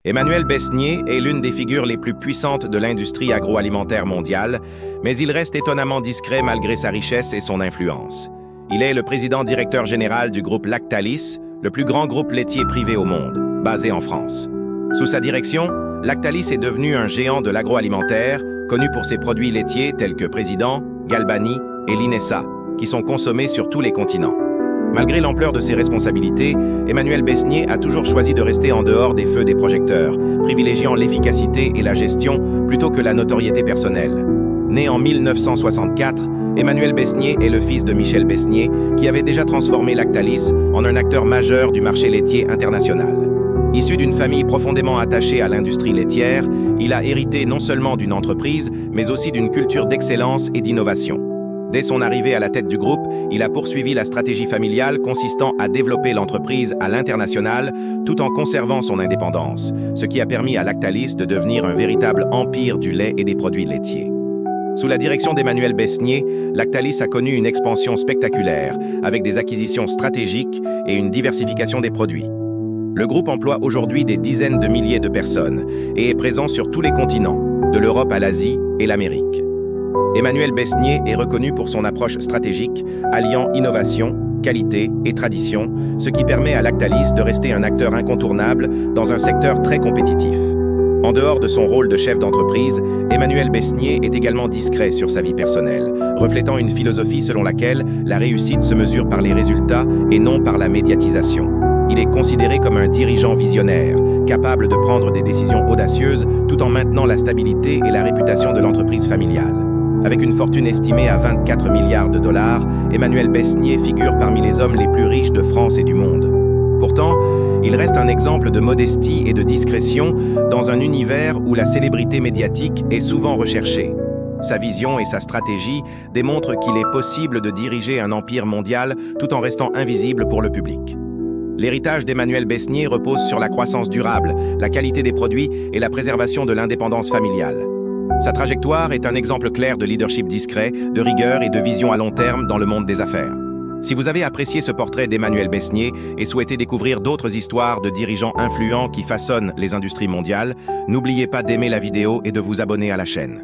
Emmanuel Besnier est l'une des figures les plus puissantes de l'industrie agroalimentaire mondiale, mais il reste étonnamment discret malgré sa richesse et son influence. Il est le président-directeur général du groupe Lactalis, le plus grand groupe laitier privé au monde, basé en France. Sous sa direction, Lactalis est devenu un géant de l'agroalimentaire, connu pour ses produits laitiers tels que Président, Galbani et Linessa, qui sont consommés sur tous les continents. Malgré l'ampleur de ses responsabilités, Emmanuel Besnier a toujours choisi de rester en dehors des feux des projecteurs, privilégiant l'efficacité et la gestion plutôt que la notoriété personnelle. Né en 1964, Emmanuel Besnier est le fils de Michel Besnier, qui avait déjà transformé Lactalis en un acteur majeur du marché laitier international. Issu d'une famille profondément attachée à l'industrie laitière, il a hérité non seulement d'une entreprise, mais aussi d'une culture d'excellence et d'innovation. Dès son arrivée à la tête du groupe, il a poursuivi la stratégie familiale consistant à développer l'entreprise à l'international tout en conservant son indépendance, ce qui a permis à Lactalis de devenir un véritable empire du lait et des produits laitiers. Sous la direction d'Emmanuel Besnier, Lactalis a connu une expansion spectaculaire, avec des acquisitions stratégiques et une diversification des produits. Le groupe emploie aujourd'hui des dizaines de milliers de personnes et est présent sur tous les continents, de l'Europe à l'Asie et l'Amérique. Emmanuel Besnier est reconnu pour son approche stratégique, alliant innovation, qualité et tradition, ce qui permet à Lactalis de rester un acteur incontournable dans un secteur très compétitif. En dehors de son rôle de chef d'entreprise, Emmanuel Besnier est également discret sur sa vie personnelle, reflétant une philosophie selon laquelle la réussite se mesure par les résultats et non par la médiatisation. Il est considéré comme un dirigeant visionnaire, capable de prendre des décisions audacieuses tout en maintenant la stabilité et la réputation de l'entreprise familiale. Avec une fortune estimée à 24 milliards de dollars, Emmanuel Besnier figure parmi les hommes les plus riches de France et du monde. Pourtant, il reste un exemple de modestie et de discrétion dans un univers où la célébrité médiatique est souvent recherchée. Sa vision et sa stratégie démontrent qu'il est possible de diriger un empire mondial tout en restant invisible pour le public. L'héritage d'Emmanuel Besnier repose sur la croissance durable, la qualité des produits et la préservation de l'indépendance familiale. Sa trajectoire est un exemple clair de leadership discret, de rigueur et de vision à long terme dans le monde des affaires. Si vous avez apprécié ce portrait d'Emmanuel Besnier et souhaitez découvrir d'autres histoires de dirigeants influents qui façonnent les industries mondiales, n'oubliez pas d'aimer la vidéo et de vous abonner à la chaîne.